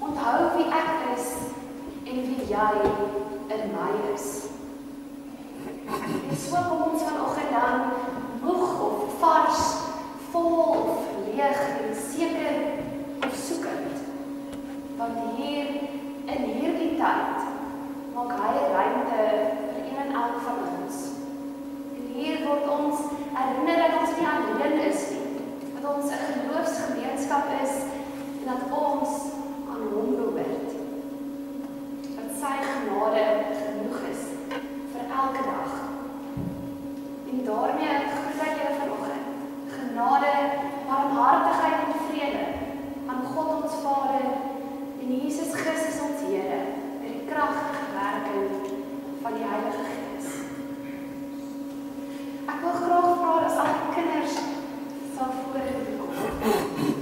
Onthou wie ek is en wie jy in my is. En so kom ons vanoggend dan moeg of vars, vol of leeg en seker of soekend. Want hier in hierdie tyd maak hy ruimte vir een en elk van ons. En hier word ons herinner dat ons nie alleen is nie, dat ons 'n geloofsgemeenskap is en dat ons aan hom behoort. Dat sy genade genoeg is vir elke dag. En daarmee groet ek julle vanoggend. Genade, barmhartigheid en vrede aan God ons Vader en Jesus Christus ons Here, deur die kragtige werking van die Heilige Gees. Ek wil graag vra dat al die kinders sal vorentoe kom.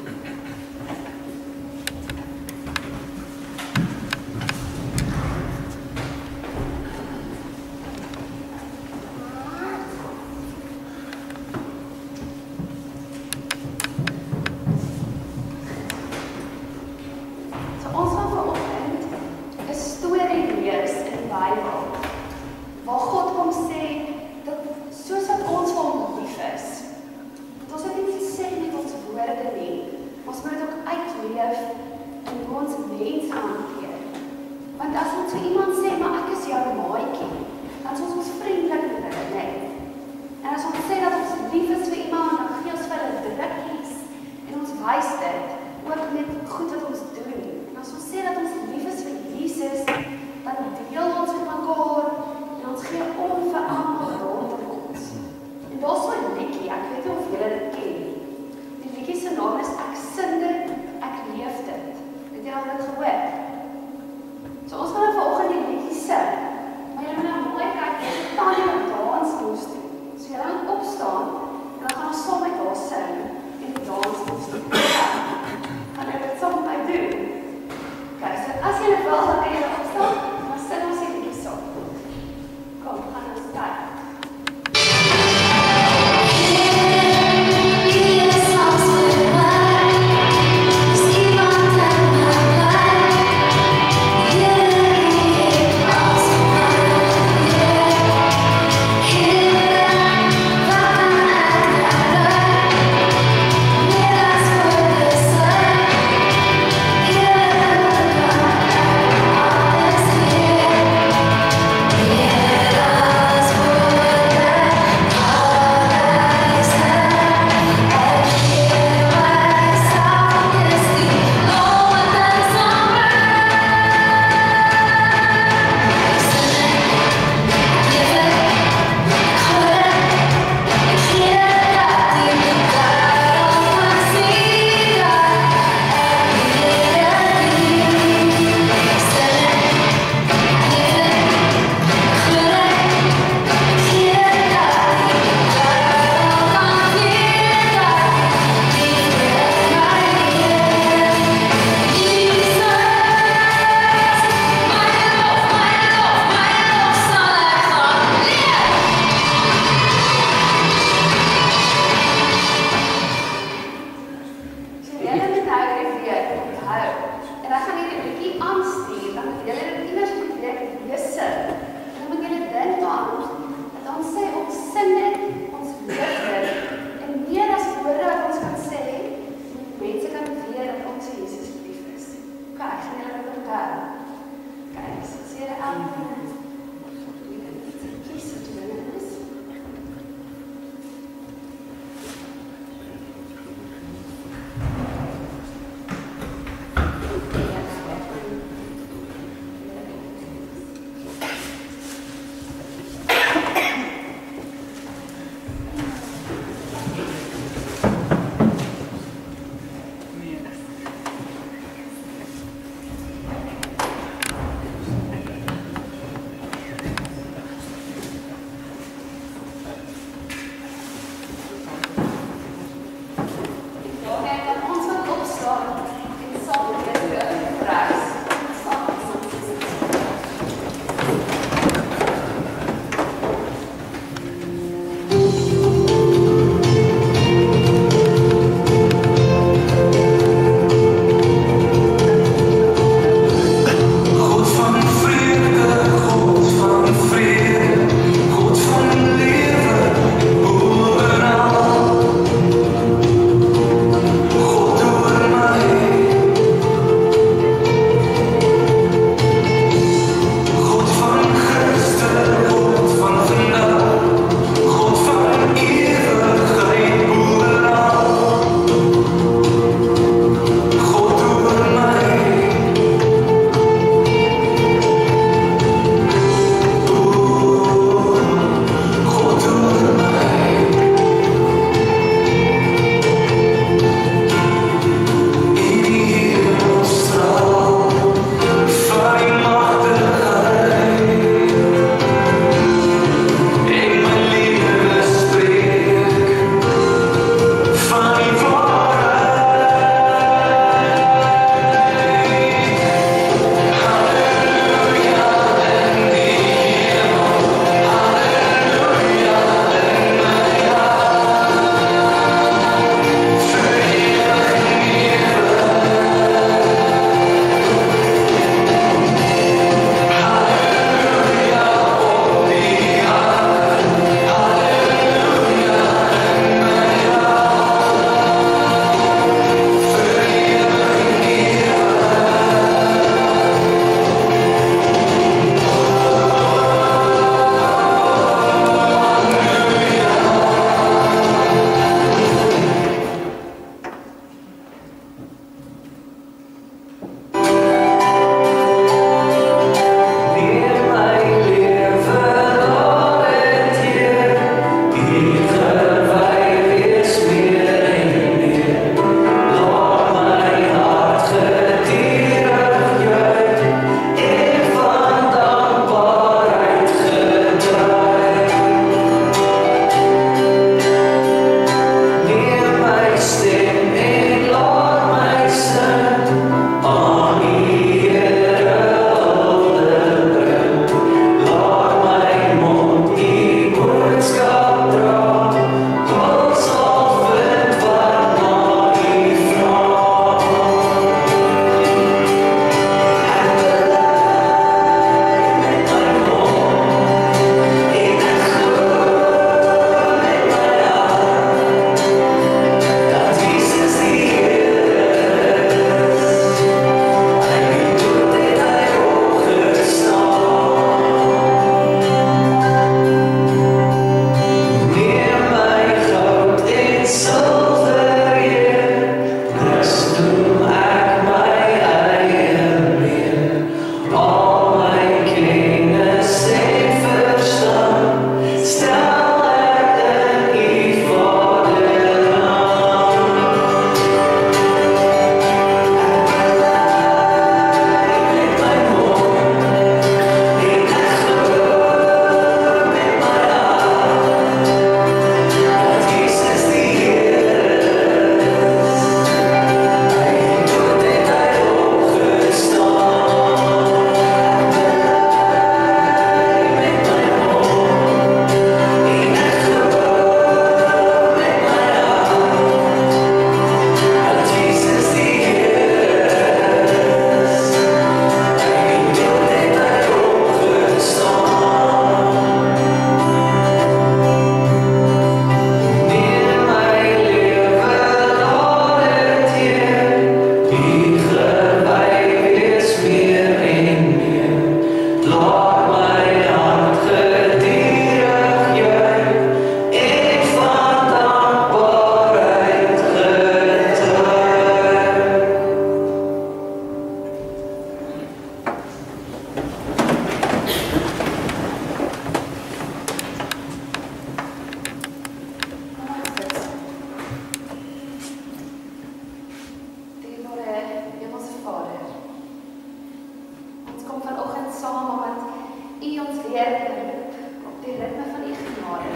Heer roep op die ritme van die genade.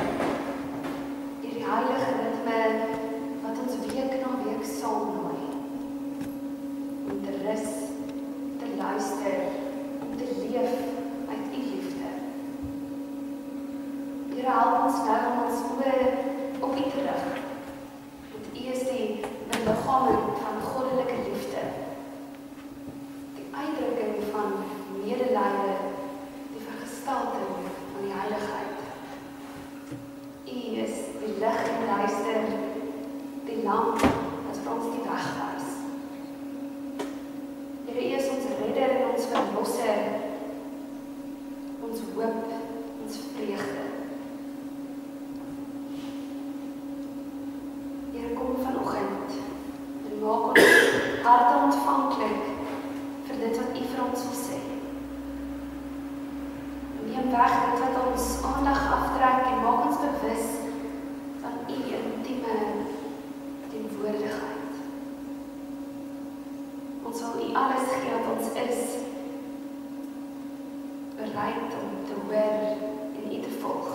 Die heilige ritme wat ons week na week saamnooi. Om te rus, te luister, om te leef uit U liefde. Here, help ons nou om ons oë op U te rig. Want U is die beliggaaming van goddelike liefde. Die uitdrukking van medelyde, die vergestalting van die heiligheid. U is die lig en luister, die lamp wat vir ons die weg wys. Here, U is ons redder en ons verlosser, ons hoop, ons vreugde. Here, kom vanoggend en maak ons harte ontvanklik vir dit wat U vir ons wil sê. Neem weg dit wat ons aandag aftrek en maak ons bewus van U intieme teenwoordigheid. Ons sal U alles gee wat ons is, bereid om te hoor en U te volg.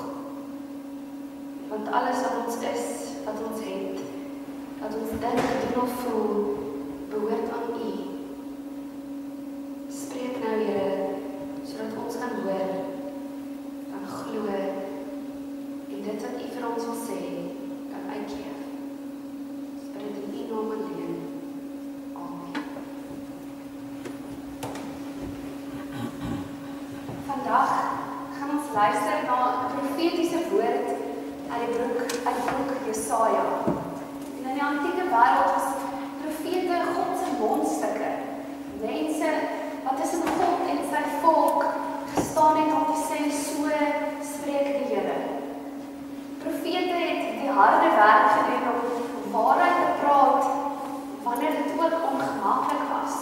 Want alles wat ons is, wat ons het, wat ons dink, doen of voel, behoort aan U. Spreek nou, Here, sodat ons kan hoor, kan glo en dit wat U vir ons wil sê, kan uitleef. Spreek in U naam alleen. Amen. Vandag gaan ons luister na 'n profetiese woord uit die boek Jesaja. En in die antieke wêreld was profete God se mondstukke. Mense wat tussen God en sy volk gestaan het om te sê, so spreek die Here. Profete het die harde werk gedoen om waarheid te praat wanneer dit ook ongemaklik was.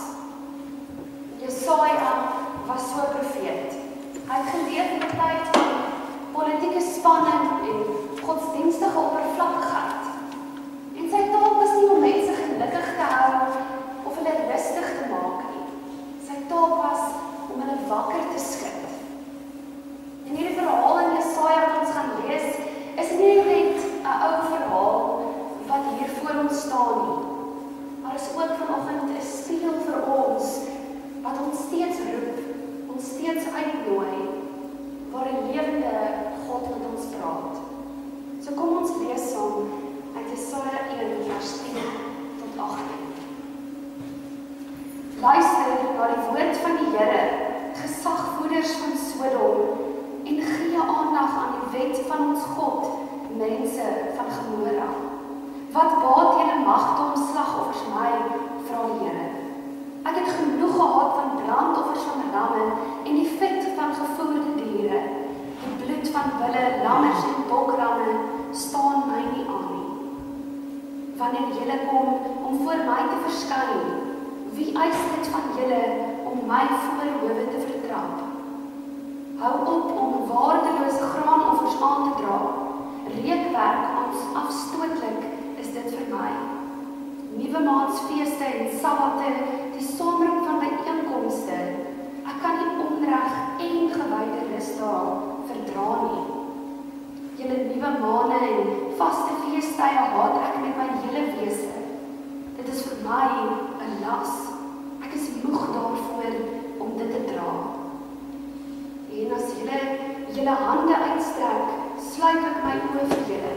Jesaja was so 'n profeet. Hy het geleef in 'n tyd van politieke spanning en godsdienstige oppervlakkigheid. En sy taak was nie om mense gelukkig te hou of hulle rustig te maak nie. Sy taak was om hulle wakker te skud. En hierdie verhaal in Jesaja wat ons gaan lees, is nie net 'n ou verhaal wat hier voor ons staan nie. Maar is ook vanoggend 'n spiegel vir ons wat ons steeds roep, ons steeds uitnooi waar 'n lewende God met ons praat. So kom ons lees saam uit Jesaja 1 vers 10 tot 18. Luister na die woord van die Here, gesagvoerders van Sodom, en gee aandag aan die wet van ons God, mense van Gomorra. Wat baat julle magdom slagoffers my, vra die Here. Ek het genoeg gehad van brandoffers van ramme en die vet van gevoerde diere. Die bloed van bulle, lammers en bokramme staan my nie aan nie. Wanneer julle kom om voor my te verskyn, wie eis dit van julle om my voorhoewe te vertrap? Hou op om waardelose graanoffers aan te dra. Reukwerk afstootlik is dit vir my. Nuwe maansfeeste en sabbate, die saambring van byeenkomste. Ek kan nie onreg en gewyde rusdae verdra nie. Julle nuwe maane en vaste feestydde haat ek met my hele wese. Dit is vir my 'n las. Ek is moeg daarvoor om dit te dra. En as julle hande uitstrek, sluit ek my oë vir julle.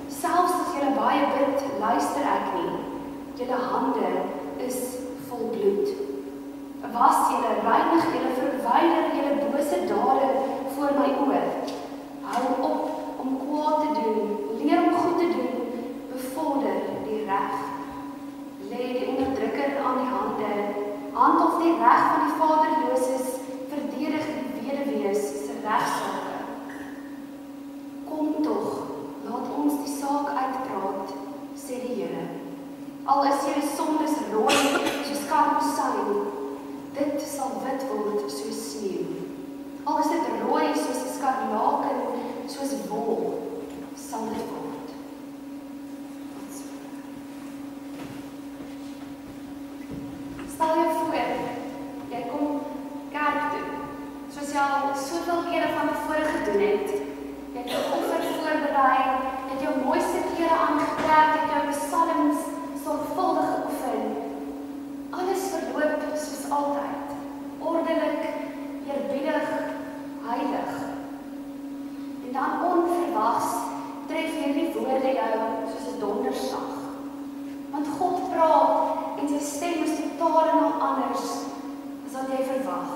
Selfs as julle baie bid, luister ek nie. Julle hande is vol bloed. Was julle, reinig julle, verwyder julle bose dade voor my oë. Hou op om kwaad te doen, leer om goed te doen, bevorder die reg. Lê die onderdrukker aan die hande, handhaaf die reg van die vaderloses, verdedig die weduwees se regsaake. Kom tog, laat ons die saak uitpraat, sê die Here. Al is julle sondes rooi soos karmosyn, dit sal wit word soos sneeu. Al is dit rooi soos skarlaken, soos wol, sal dit word. Stel jou voor, jy kom kerk toe, soos jy al soveel kere van tevore gedoen het. Jy het jou offer voorberei, jy het jou mooiste klere aangetrek, jy het jou psalms sorgvuldig geoefen. Alles verloop soos altyd, ordelik, eerbiedig, heilig. En dan onverwags tref hierdie woorde jou soos 'n donderslag. Want God praat en sy stem is totaal en al anders as wat jy verwag.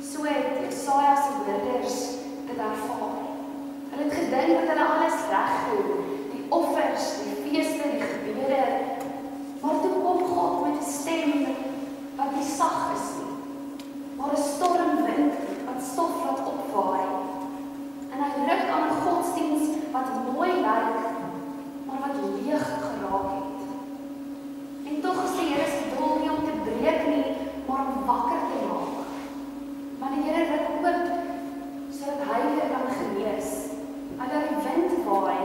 So het Jesaja se hoorders dit ervaar. Hulle het gedink dat hulle alles reg doen, die offers, die feeste, die gebede. Maar toe kom God met 'n stem wat nie sag is nie, maar 'n stormwind wat stof laat opwaai. En hy ruk aan 'n godsdiens wat mooi lyk, maar wat leeg geraak het. En tog is die Here se doel nie om te breek nie, maar om wakker te maak. Want die Here ruk oop sodat hy weer kan genees. En dat die wind waai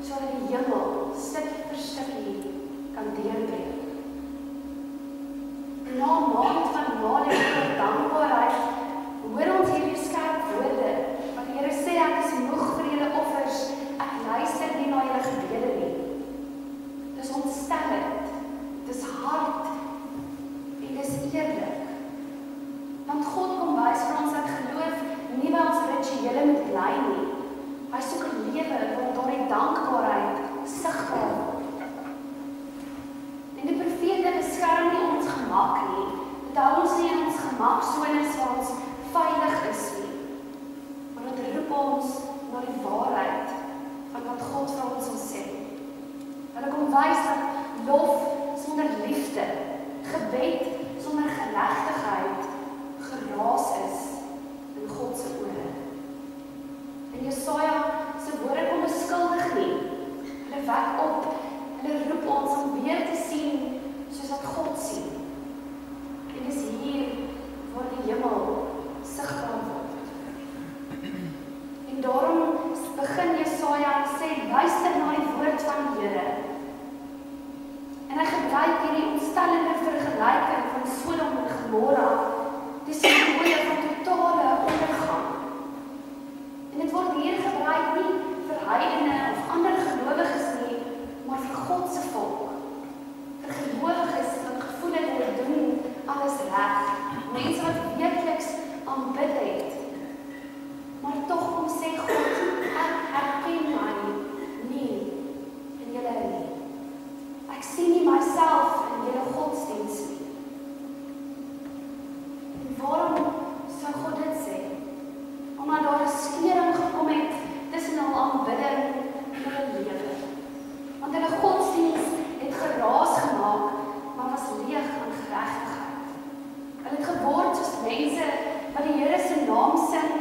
sodat die hemel stukkie vir stukkie kan deurbreek. Na 'n maand van nadenk en dankbaarheid hoor ons hierdie skerp woorde wat die Here sê, ek is moeg vir julle offers, ek luister nie na julle gebede nie. Dis ontstellend, dis hard en dis eerlik. Want God kom wys vir ons dat geloof nie by ons rituele moet bly nie. Hy soek 'n lewe waar daardie dankbaarheid sigbaar word. En die profete beskerm nie ons gemak nie. Dit hou ons nie in ons gemaksones waar ons veilig is nie. Maar dit roep ons na die waarheid van wat God vir ons wil sê. Hulle kom wys dat lof sonder liefde, gebed sonder geregtigheid, geraas is in God se ore. En Jesaja se woorde kom beskuldig nie. Hulle wek op, hulle roep ons om weer te sien soos wat God sien. En dis hier waar die hemel sigbaar word. En daarom begin Jesaja en sê, luister na die woord van die Here. En hy gebruik hierdie ontstellende vergelyking van Sodom en Gomorra, die simbole van totale ondergang. En dit word hier gebruik nie vir heidene of ander gelowiges nie, maar vir God se volk. Vir gelowiges wat gevoel het hulle doen alles reg, mense wat werkliks aanbid het. Maar tog kom sê God, ek herken my nie in julle nie. Ek sien nie myself in julle godsdiens nie. En waarom sou God dit sê? Omdat daar 'n skeuring gekom het tussen hul aanbidding en hulle lewe. Want hulle godsdiens het geraas gemaak, maar was leeg aan geregtigheid. Hulle het geword soos mense wat die Here se naam sing,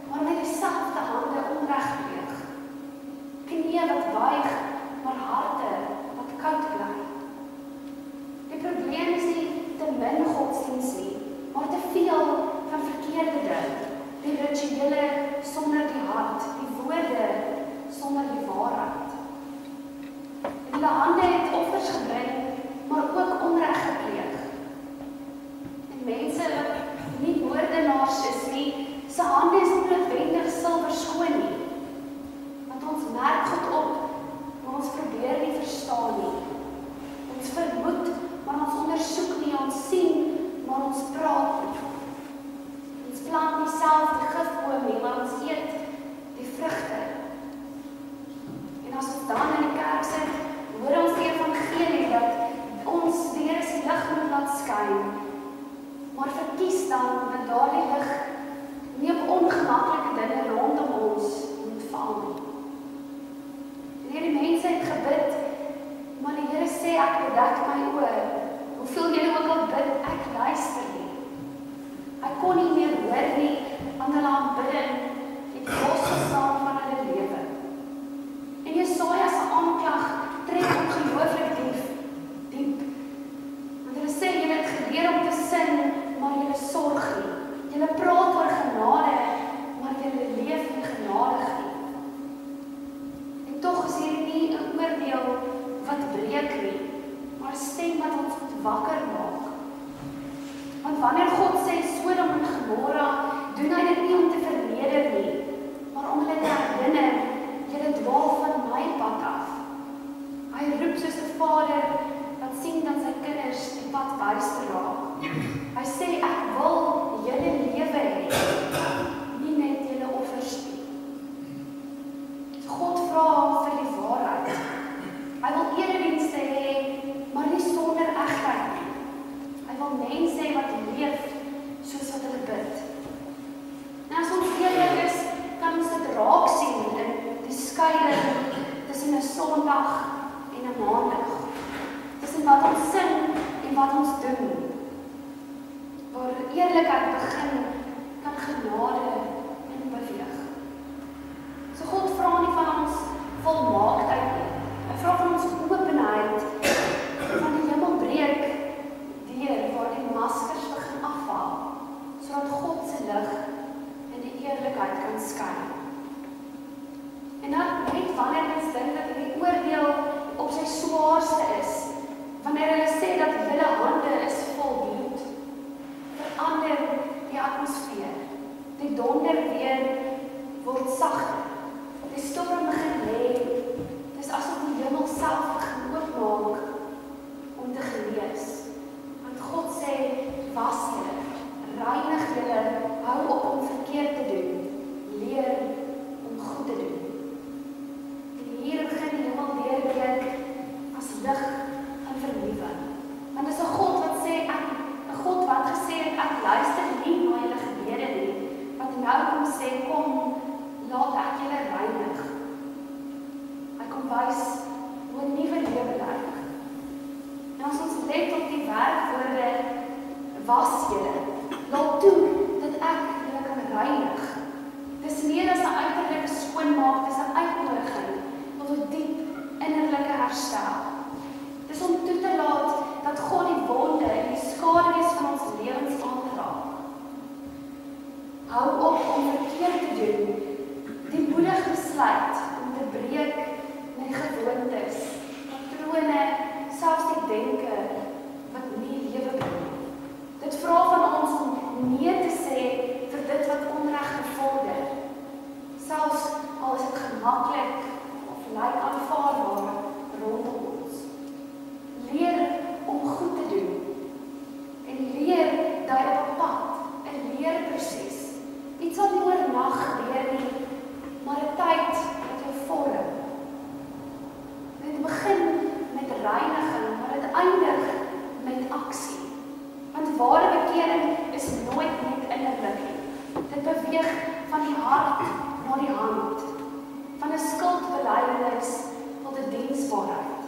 maar met dieselfde hande onreg pleeg. Knieë wat buig, maar harte wat koud bly. Die probleem is nie te min godsdiens nie, maar te veel van verkeerde dinge. Die rituele sonder die hart, die woorde sonder die waarheid. En hulle hande het offers gebring, maar ook onreg gepleeg. En mense wat nie moordenaars is nie, se hande is nie noodwendig silwer skoon nie. Want ons merk God op, maar ons probeer nie verstaan nie. Ons vermoed, maar ons ondersoek nie, ons sien, maar ons praat nie. Ons plant nie self die gifboom nie, maar ons eet die vrugte. En as ons dan in die kerk sit, hoor ons die evangelie dat ons die Here se lig moet laat skyn. Maar verkies dan dat daardie lig nie op ongemaklike dinge rondom ons moet val nie. En hierdie mense het gebid, maar die Here sê ek bedek my oor. Hoeveel julle ook al bid, ek luister nie. Hy kon nie meer hoor nie, want hulle aanbidding het losgestaan van hulle lewe. En Jesaja se aanklag tref ongelooflik diep. Want hulle sê, julle het geleer om te sin, maar julle sorg nie. Julle praat oor genade, maar julle leef nie genadig nie. En tog is hier nie 'n oordeel wat breek nie, maar 'n stem wat ons moet wakker maak. Want wanneer God sê Sodom en Gomorra Gomorra doen hy dit nie om te verneder nie, maar om hulle te herinner, julle dwaal van my pad af. Hy roep soos 'n vader wat sien dat sy kinders die pad byster raak. Hy sê, ek wil julle lewe hê, nie net julle offers nie. God vra vir die waarheid. Hy wil eredienste hê, maar nie sonder egtheid nie. Hy wil mense hê wat leef soos wat hulle bid. En as ons eerlik is, kan ons dit raak sien in die skeiding tussen 'n Sondag en 'n Maandag. Tussen wat ons sing en wat ons doen. Waar eerlikheid begin, kan genade in beweeg. So God vra nie van ons volmaaktheid nie. Hy vra van ons openheid, van die hemel breek deur waar die maskers begin afval, sodat God se lig in die eerlikheid kan skyn. En dan net wanneer ons dink dat die oordeel op sy swaarste is, wanneer hulle sê dat hulle hande is vol bloed, verander die atmosfeer. Die donder weer word sagter. Die storm begin lê. Dis asof die hemel self begin oopmaak om te genees. Want God sê, was julle, reinig julle, hou op om verkeerd te doen, leer om goed te doen. En hier begin die hemel deurbreek as lig en vernuwing. Want dis 'n God wat sê, 'n God wat gesê het, ek luister nie na julle gebede nie, wat nou kom sê, kom, laat ek julle reinig. Hy kom wys hoe 'n nuwe lewe lyk. En as ons let op die werkwoorde, was julle, laat toe dat ek julle kan reinig. Dis meer as 'n uiterlike skoonmaak, dis 'n uitnodiging tot 'n diep innerlike herstel. Dis om toe te laat dat God die wonde en die skaduwees van ons lewens aanraak. Hou op om verkeerd te doen, die moedig besluit om te breek met die gewoontes, patrone, selfs die denke wat nie lewe bring. Dit vra van ons om nee te sê vir dit wat onreg bevorder, selfs al is dit gemaklik of lyk aanvaarbaar rondom ons. Leer om goed te doen en leer dui op 'n pad, 'n leerproses. Iets wat nie oornag gebeur nie, maar 'n tyd wat jou vorm. Dit begin met reiniging, maar dit eindig met aksie. Want ware bekering is nooit net innerlik nie. Dit beweeg van die hart na die hand, van 'n skuldbelydenis tot 'n diensbaarheid.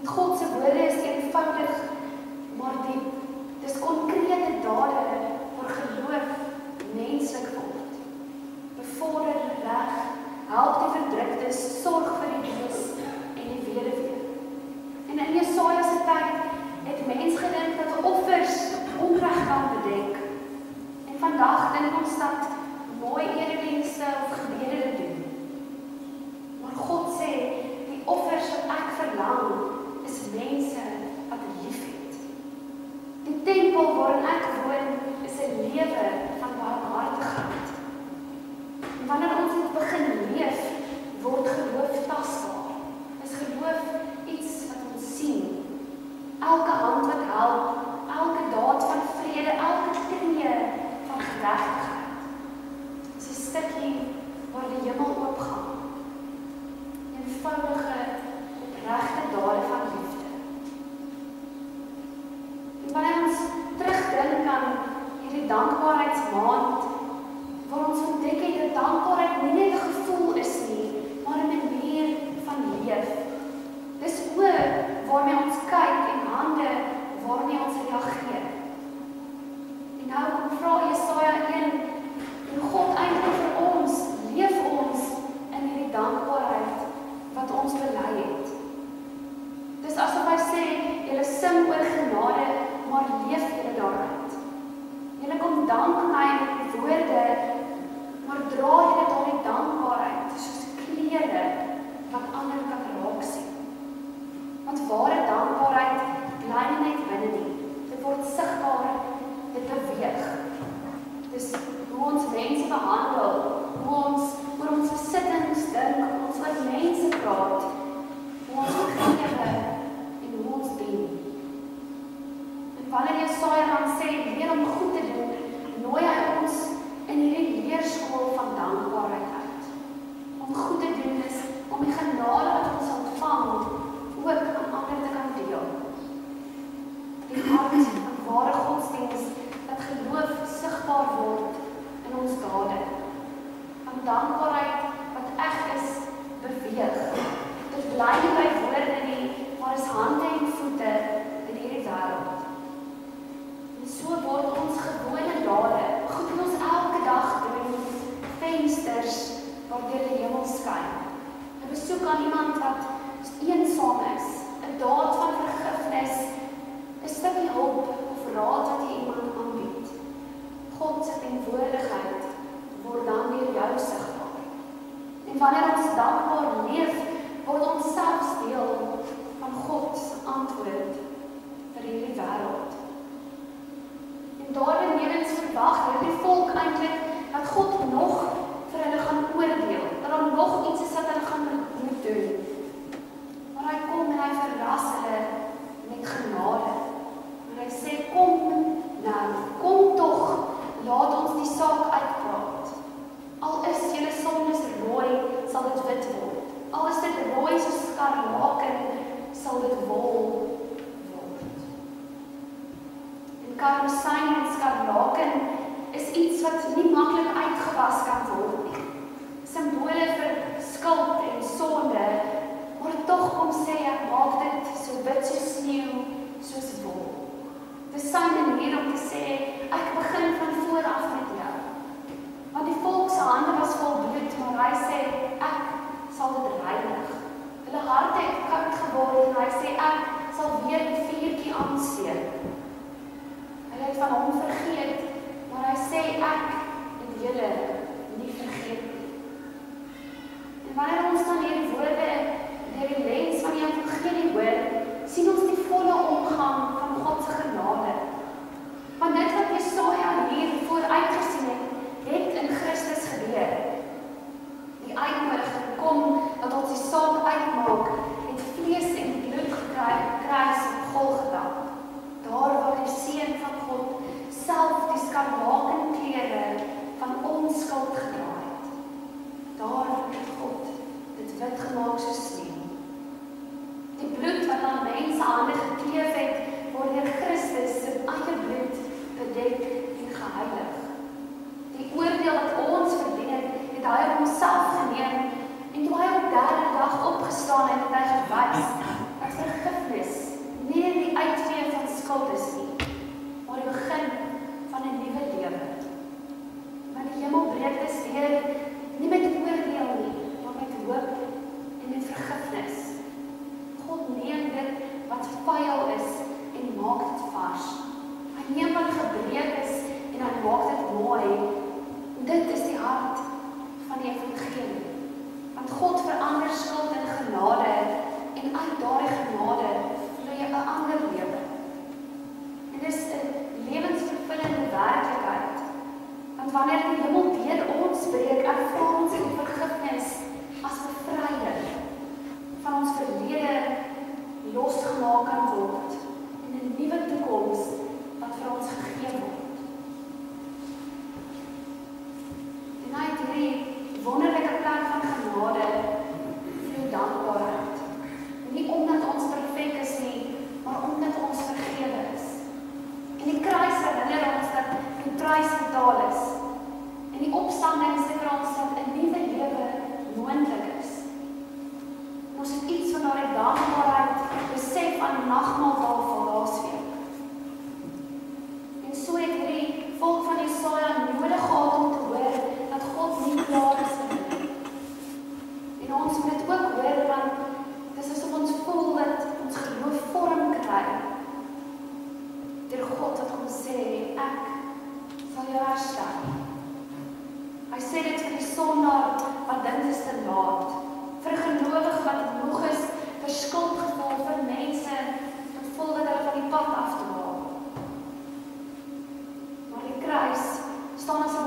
God se woorde is eenvoudig, maar diep. Dis konkrete dade waar geloof menslik word. Bevorder reg, help die verdruktes, sorg vir die wees en die weduwee. En in Jesaja se tyd het mens gedink dat offers onreg kan bedek. En vandag dink ons dat mooi eredienste of gebede dit doen. Maar God sê, die offers wat ek verlang, is mense wat liefhet. Die tempel waarin ek woon, is 'n lewe van barmhartigheid. En wanneer ons dit begin leef, word geloof tasbaar. Is geloof iets wat ons sien. Elke hand wat help, elke daad van vrede, elke tree van geregtigheid. Is 'n stukkie waar die hemel oopgaan. Eenvoudige, opregte dade van liefde. En wanneer ons terugdink aan hierdie dankbaarheidsmaand, waar ons ontdek het dat dankbaarheid nie net 'n gevoel is nie, maar 'n manier van leef. Dis oë waarmee ons kyk en hande waarmee ons reageer. En nou vra Jesaja 1, en God eintlik vir ons, leef ons in hierdie dankbaarheid wat ons bely het. Dis asof hy sê, julle sing oor genade, maar leef julle daaruit. Julle kom dank my met woorde, maar dra julle daardie dankbaarheid soos klere wat ander kan raak sien. Want ware dankbaarheid bly nie net binne nie. Dit word sigbaar, dit beweeg. Dis hoe ons mense behandel, hoe ons oor ons besittings dink, hoe ons oor mense praat, hoe ons vergewe en hoe ons dien. En wanneer Jesaja dan sê, leer om goed te doen, nooi hy ons in hierdie leerskool van dankbaarheid uit. Om goed te doen is om die genade wat ons ontvang, ook aan ander te kan deel. Die hart van ware godsdienst, dat geloof sigbaar word in ons dade. Van dankbaarheid wat eg is, beweeg. Dit bly nie by woorde nie, maar is hande en voete in hierdie wêreld. En so word ons gewone dade, goed wat ons elke dag doen, vensters waardeur die hemel skyn. 'n besoek aan iemand wat eensaam is, 'n daad van vergifnis, 'n stukkie hulp of raad wat jy iemand aanbied. God se teenwoordigheid word dan deur jou sigbaar. En wanneer ons dankbaar leef, word ons selfs deel van God se antwoord vir hierdie wêreld. En daarbenewens verwag hierdie volk eintlik dat God nog vir hulle gaan oordeel, dat daar nog iets is wat hulle gaan moet doen. Maar hy kom en hy verras hulle met genade. En hy sê, kom nou, kom tog, laat ons die saak uitpraat. Al is julle sondes rooi, sal dit wit word. Al is dit rooi soos skarlaken, sal dit wol word. En karmesyn en skarlaken is iets wat nie maklik uitgewas kan word nie. Simbole vir skuld en sonde, maar tog kom sê, ek maak dit so wit soos sneeu, soos wol. Dis sy manier om te sê, ek begin van vooraf met jou. Want die volk se hande was vol bloed, maar hy sê, ek sal dit reinig. Hulle harte het koud geword en hy sê, ek sal weer die vuurtjie aansteek. Hulle het van hom vergeet, maar hy sê, ek het julle nie vergeet nie. En wanneer ons dan hierdie woorde deur die lens van die evangelie hoor, sien ons die volle omgang van God se genade. Want dit wat Jesaja hier vooruitgesien het in Christus gebeur. Die uitnodiging kom dat ons die saak uitmaak, het vlees en bloed gekruis op Golgotha. Daar waar die Seun van God self die skarlakenklere van onskuld gedra het. Daar het God dit wit gemaak soos sneeu. Die bloed wat aan mense hande gekleef het, word deur Christus se eie bloed bedek en geheilig. Die oordeel wat ons verdien het hy op homself geneem, en toe hy op derde dag opgestaan het, het hy gewys dat vergifnis nie die uitvee van skuld is nie, maar die begin van 'n nuwe lewe. Want die hemelbreedte is deur nie met oordeel nie, maar met hoop en met vergifnis. God neem dit wat vuil is en maak dit vars. Hy neem wat gebreek is en hy maak dit mooi. Dit is die hart van die evangelie. Want God verander skuld in genade en uit daardie genade vloei 'n ander lewe. En dis 'n lewensvervullende werklikheid. Want wanneer die hemel deur ons breek, ervaar ons die vergifnis as bevryding van ons verlede losgemaak kan word en 'n nuwe toekoms wat vir ons gegee word. En hy het hierdie wonderlike plek van genade vir dankbaarheid. Nie omdat ons perfek is nie, maar omdat ons vergewe is. En die kruis herinner ons dat die prys betaal is. En die opstanding sê vir ons dat 'n nuwe lewe moontlik is. Ons het iets van daardie dankbaarheid besef aan die nagmaaltafel laasweek. En so het hierdie volk van Jesaja nodig gehad om te hoor dat God nie klaar is met hulle. En ons moet dit ook hoor, want dis asof ons voel dat ons geloof vorm kry. Deur God wat kom sê, ek sal jou herstel. Hy sê dit vir die sondaar wat dink dit is te laat. Vir gelowige wat moeg is, vir skuldgevoel, vir mense wat voel dat hulle van die pad afdwaal. Maar die kruis staan as 'n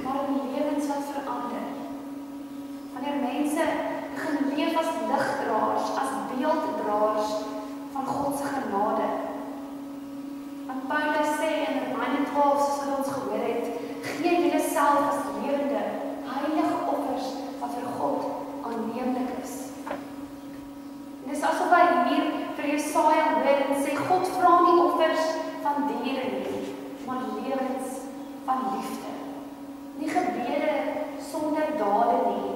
maar in lewens wat verander. Wanneer mense begin leef as ligdraers, as beelddraers van God se genade. Want Paulus sê in Romeine 12, soos ons gehoor het, gee julle self as lewende, heilige offers wat vir God aanneemlik is. En dis asof hy hier vir Jesaja hoor en sê, God vra nie offers van diere nie, maar lewens van liefde. Nie gebede sonder dade nie,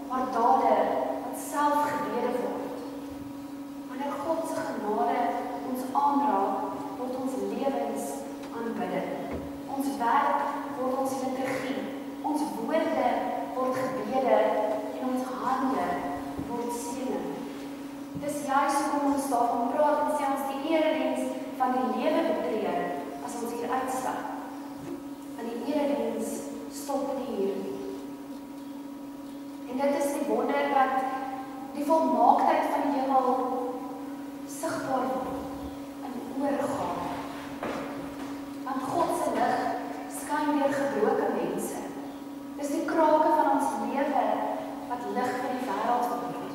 maar dade wat self gebede word. Wanneer God se genade ons aanraak, word ons lewens aanbidding. Ons werk word ons liturgie, ons woorde word gebede en ons hande word seëning. Dis juist hoekom ons daarvan praat en sê ons die erediens van die lewe betree as ons hier uitstap. En die erediens stop hier. En dit is die wonder dat die volmaaktheid van die hemel sigbaar word en oorgaan. Want God se lig skyn deur gebroke mense. Dis die krake van ons lewe wat lig vir die wêreld word.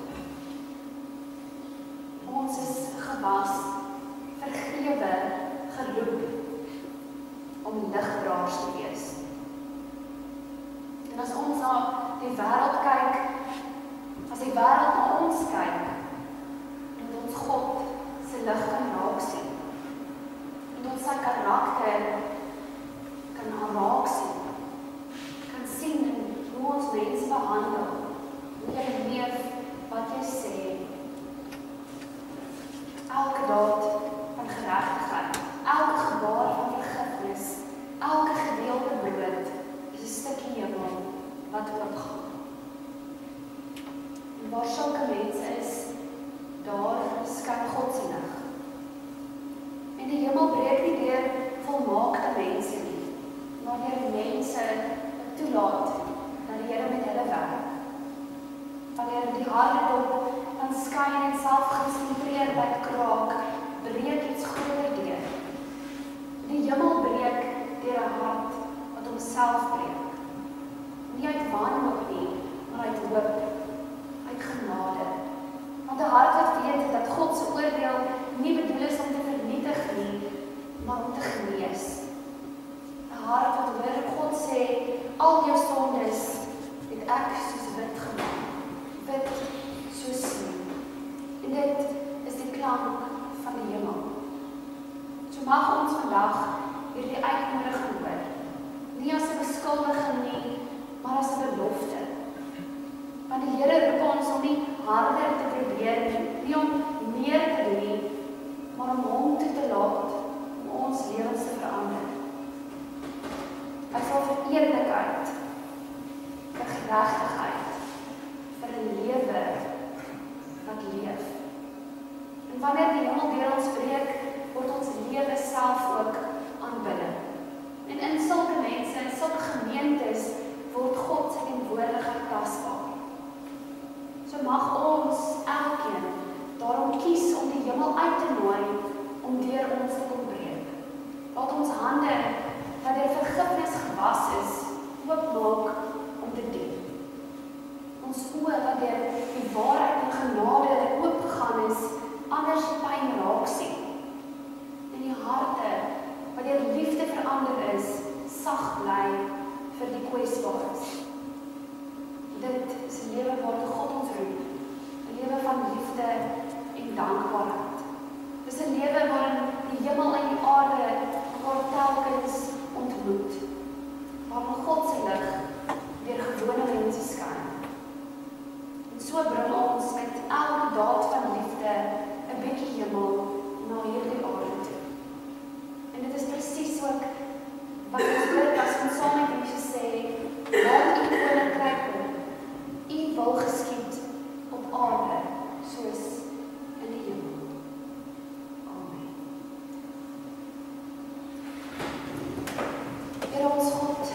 Ons is gewas, vergewe, geroep om ligdraers te wees. En as ons na die wêreld kyk, as die wêreld na ons kyk, en ons God se lig kan raak sien, en ons sy karakter kan raak sien, kan sien hoe ons mense behandel, hoe jy leef, wat jy sê, elke daad van geregtigheid, elke gebaar van vergifnis, elke gedeelde brood is 'n stukkie hemel wat oopgaan. En waar sulke mense is, daar skyn God se lig. En die hemel breek nie deur volmaakte mense nie, maar deur mense wat toelaat dat die Here met hulle werk. Wanneer die harde dop van skyn en selfgesentreerdheid kraak, breek iets groter deur. Die hemel breek deur 'n hart wat homself breek. Nie uit wanhoop nie, maar uit hoop, uit genade. Want 'n hart wat weet dat God se oordeel nie bedoel is om te vernietig nie, maar om te genees. 'n Hart wat hoor God sê, al jou sondes het ek soos wit gemaak. Wit soos sneeu. En dit is die klank van die hemel. So mag ons vandag hierdie uitnodiging hoor. Nie as 'n beskuldiging nie, maar as 'n belofte. Want die Here roep ons om nie harder te probeer nie om meer te doen nie, maar om hom toe te laat om ons lewens te verander. Hy sal vir eerlikheid, vir geregtigheid, vir 'n lewe wat leef. En wanneer die hemel deur ons breek, word ons lewe self ook aanbidding. En in sulke mense, in sulke gemeentes, word God se teenwoordigheid tasbaar. So mag ons elkeen daarom kies om die hemel uit te nooi om deur ons te kom breek. Laat ons hande wat deur vergifnis gewas is, oopmaak om te dien. Ons oë wat deur die waarheid en genade oopgegaan is, anders die pyn raak sien. En die harte wat deur liefde verander is, sag bly vir die kwesbaars. Dit is 'n lewe waartoe God ons roep, 'n lewe van liefde en dankbaarheid. Dis 'n lewe waarin die hemel en die aarde mekaar telkens ontmoet, waarin God se lig deur gewone mense skyn. En so bring ons met elke daad van liefde 'n bietjie hemel na hierdie aarde toe. En dit is presies ook wat ons bid as ons saam met Jesus sê, laat u koninkryk kom, u wil geskied op aarde soos in die hemel. Amen. Here ons God,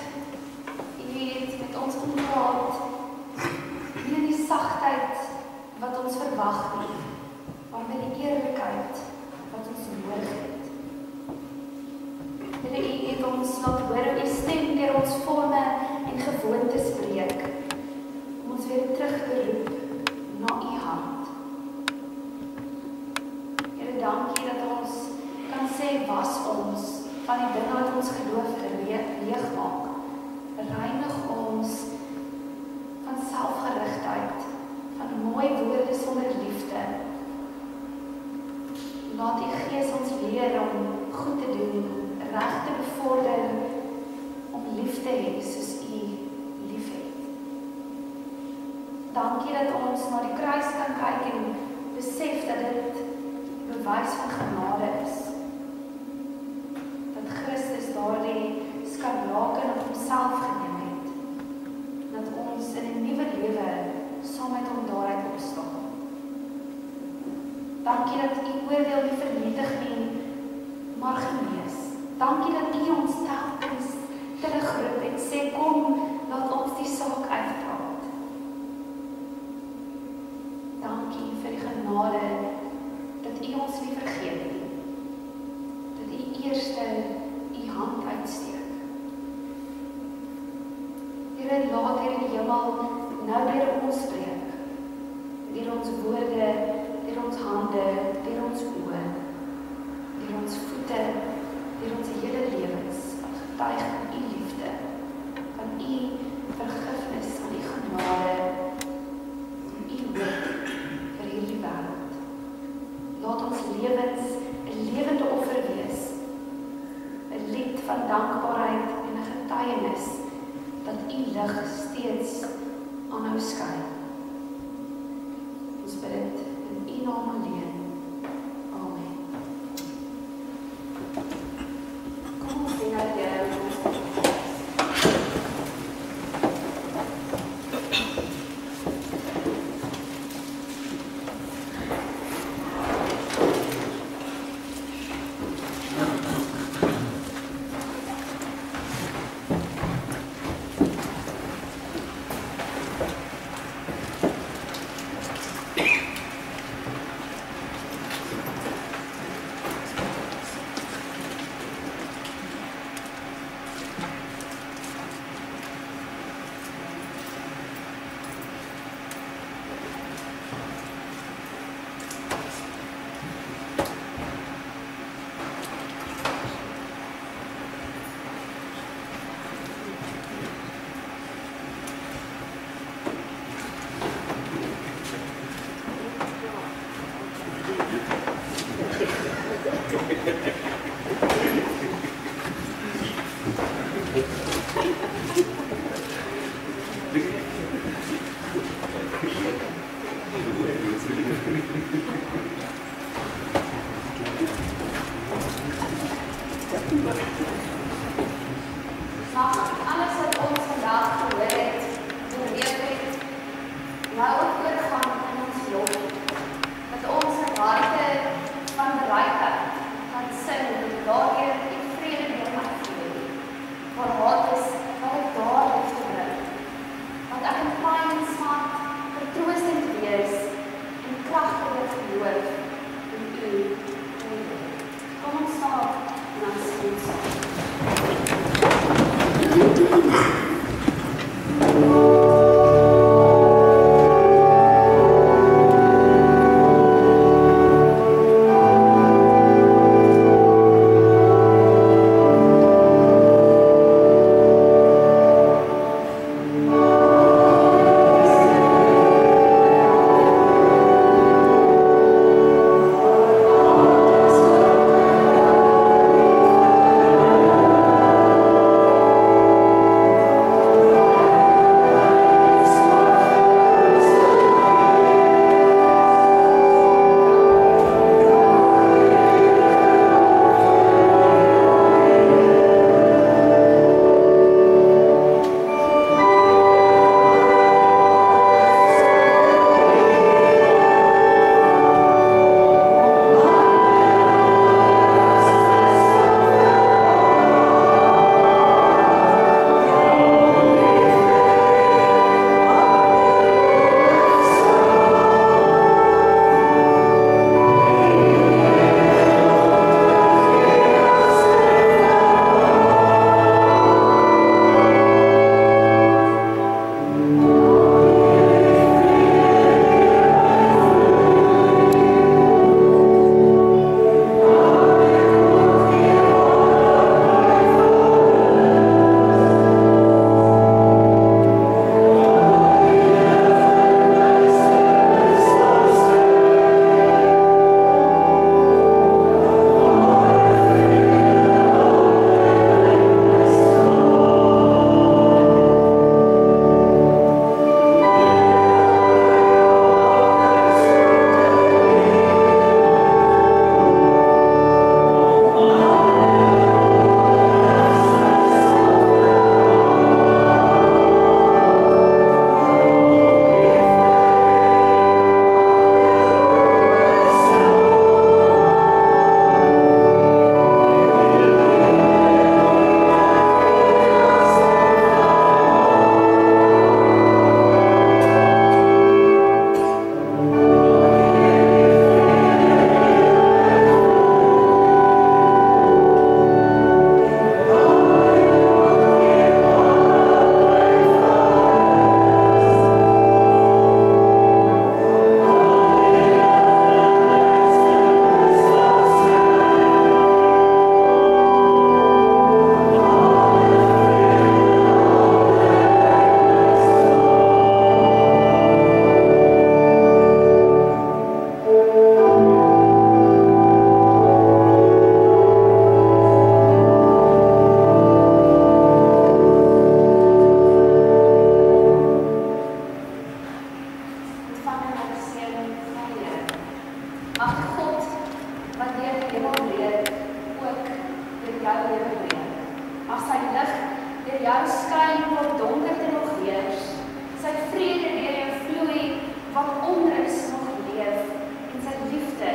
u het met ons gepraat, nie in die sagtheid wat ons verwag nie, maar met die eerlikheid wat ons nodig het. Here, u het ons laat hoor hoe u stem deur ons vorme en en gewoontes breek, om ons weer terug te roep na U hand. Here, dankie dat ons kan sê, was ons van die dinge wat ons geloof leegmaak. Reinig ons van selfgerigtheid, van mooi woorde sonder liefde. Laat U Gees ons leer om goed te doen, reg te bevorder, om lief te hê soos U lief het. Dankie dat ons na die kruis kan kyk en besef dat dit bewys van genade is. Dat Christus daardie skarlaken op homself geneem het. Dat ons in 'n nuwe lewe saam met hom daaruit opstaan. Dankie dat U oordeel nie vernietig nie, maar genees. Dankie dat U ons telkens terugroep en sê, kom, laat ons die saak uitpraat. Dankie vir die genade dat U ons nie vergeet nie. Dat U eerste U hand uitsteek. Here, laat hier in die hemel nou deur ons spreek. Deur ons woorde, deur ons hande, deur ons oë, deur ons voete, deur ons hele lewens, wat getuig van U liefde, van U vergifnis, van U genade, van U hoop vir hierdie wêreld. Laat ons lewens 'n lewende offer wees, 'n lied van dankbaarheid en 'n getuienis dat U lig steeds aanhou skyn. Ons bid dit in U naam alleen. Amen. Kom ons sing uit die Here. Alles wat ons vandag gehoor het, beleef het, nou ook oorgaan in ons lof. Dat ons in harte van bereikheid kan sing, dat daardeur die vrede weer mag vloei. Waar haat is, wat ek daar liefde bring. Want ek in pyn en smart vertroostend wees en kragtige geloof in U. Kom ons staan en dan sing ons saam. jou skyn waar donkerte nog heers, sy vrede deur jou vloei waar onrus nog leef, en sy liefde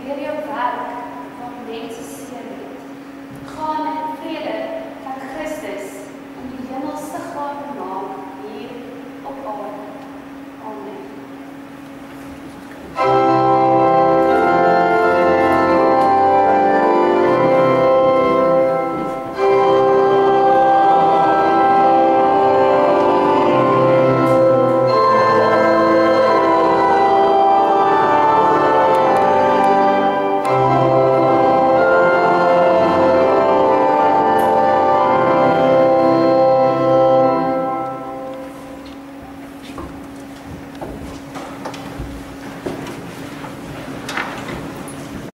deur jou werk waar mense